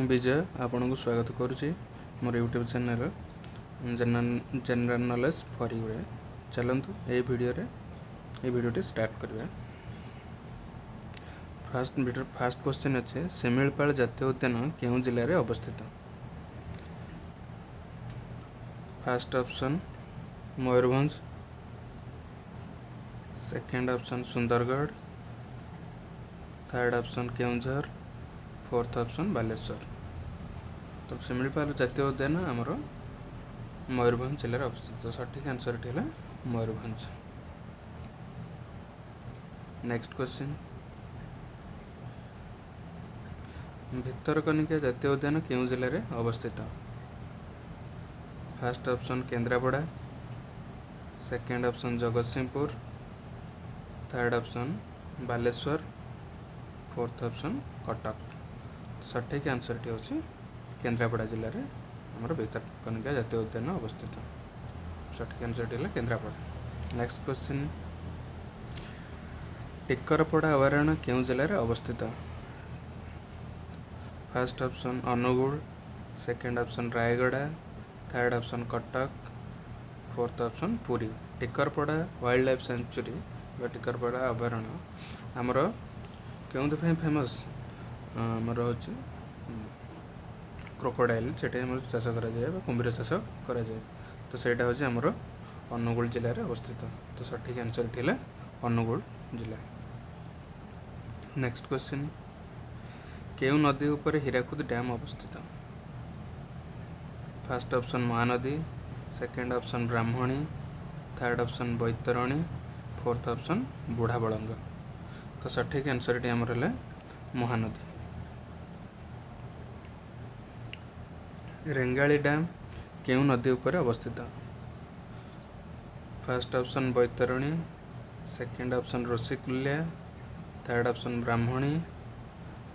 विजय आपन को स्वागत करुच्ची मोर YouTube channel general knowledge for you रे चलतु ये वीडियो स्टार्ट करिया। फास्ट क्वेश्चन अच्छे शिमिलपाल जातीय उद्यान केउं जिले में अवस्थित। First option Mayurbhanj, second option Sundargarh, third option Keonjhar, fourth option Baleswar. तो शिमिलपाल जातीय उद्यान आमर मयूरभंज जिले में अवस्थित। तो सठिक आंसर है मयूरभंज। नेक्स्ट क्वेश्चन भितरकनिका जातीय उद्यान केउं जिले में अवस्थित। First option Kendrapara, second option Jagatsinghpur, third option Baleshwar, fourth option Cuttack. सठिक आंसर टी होची केन्द्रापड़ा जिले में आमर भितरकनिका जातीय उद्यान अवस्थित। सठिक आंसर टी है केन्द्रापड़ा। नेक्स्ट क्वेश्चन टिकरपड़ा अभयारण्य केउं जिले में अवस्थित। First option Angul, second option Rayagada, third option Cuttack, fourth option Puri. Tikarpada wildlife sanctuary Tikarpada अभयारण्य आमर क्यों फेमस आमर हो क्रोकोडाइल से चाष कर कुंभीर चाष कर तो सहीटा हूँ आमर अनुगुल जिले में अवस्थित। तो सठिक आंसर है अनुगुल जिला। नेक्स्ट क्वेश्चन केउं नदी उपर हीराकुद डैम अवस्थित। First option Mahanadi, second option Brahmani, third option Baitarani, fourth option Budha Balang. तो सठिक आंसर टी आमर है महानदी। रेंगाली डैम केउं नदी उपर अवस्थित। First option Baitarani, second option Rushikulya, third option Brahmani,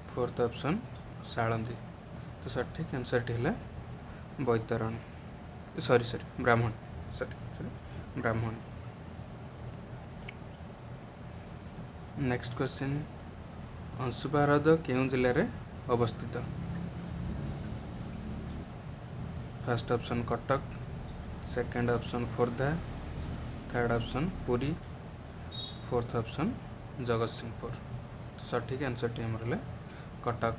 fourth option Salandi. तो सठिक आंसर टी है Baitarani sorry Brahmani Brahmani. Next question Anshupa हृद केउं जिले में अवस्थित। First option Cuttack, second option Khordha, third option Puri, fourth option Jagatsinghpur. तो सठिक आंसर टी आमर है कटक।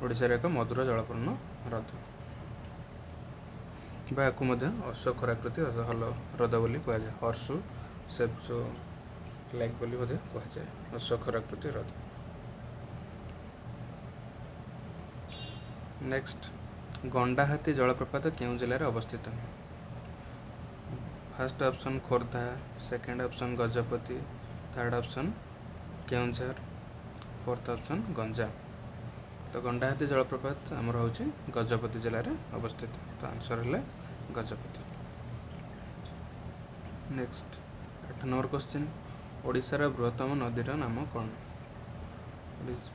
ओडिशार एक मधुर जलपूर्ण हृद अश्वखराकृति हल हृद बोली कहुए हर्षु सेप्सो लाइक बोली कहुए अश्वखराकृति हृद। नेक्स्ट गंडाहाती जलप्रपात केउं जिले में अवस्थित। First option Khordha, second option Gajapati, third option Keonjhar, fourth option Ganjam. तो गंडाहाती जलप्रपात आमर हूँ गजपति जिले में अवस्थित। तो आंसर है गजपति। नेक्स्ट 8 नंबर क्वेश्चन ओडिशार बृहत्तम नदीर नाम कौन।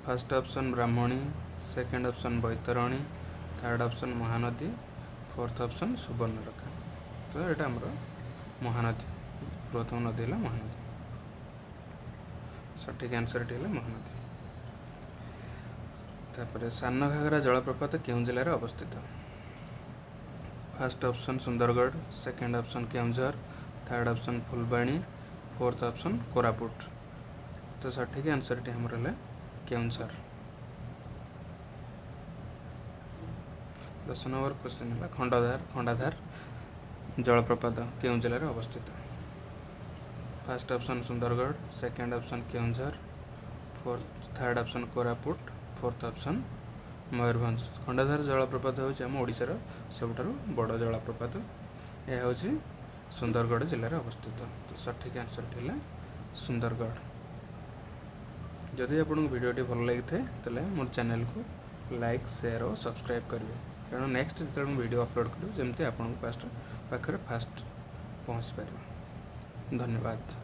First option Brahmani, second option Baitarani, third option Mahanadi, fourth option Subarnarekha. तो यहाँ आमर महानदी बृहत्तम नदी है महानदी। सठिक आंसर टी है महानदी। तापर सान घाघरा जलप्रपात केउं जिले में अवस्थित। First option Sundargarh, second option Keonjhar, third option Phulbani, fourth option Koraput. तो सठिक आंसर टी हमर है केउंझर। 10 नंबर क्वेश्चन है खंडाधार जलप्रपात केउं जिले में अवस्थित। First option Sundargarh, second option Keonjhar, third option Koraput, fourth option Mayurbhanj. Khandadhar जलप्रपात हूँ ओडिशार सबुठारु बड़ जलप्रपात। यह हूँ सुंदरगढ़ जिले में अवस्थित। तो सठिक आंसर है सुंदरगढ़। जदि आपको वीडियो भल लगी तेल मोर चैनल को लाइक, शेयर और सब्सक्राइब करेंगे कारण नेक्स्ट जो वीडियो अपलोड करूँ जमती आपको पाखे फास्ट पहुँच पार। धन्यवाद।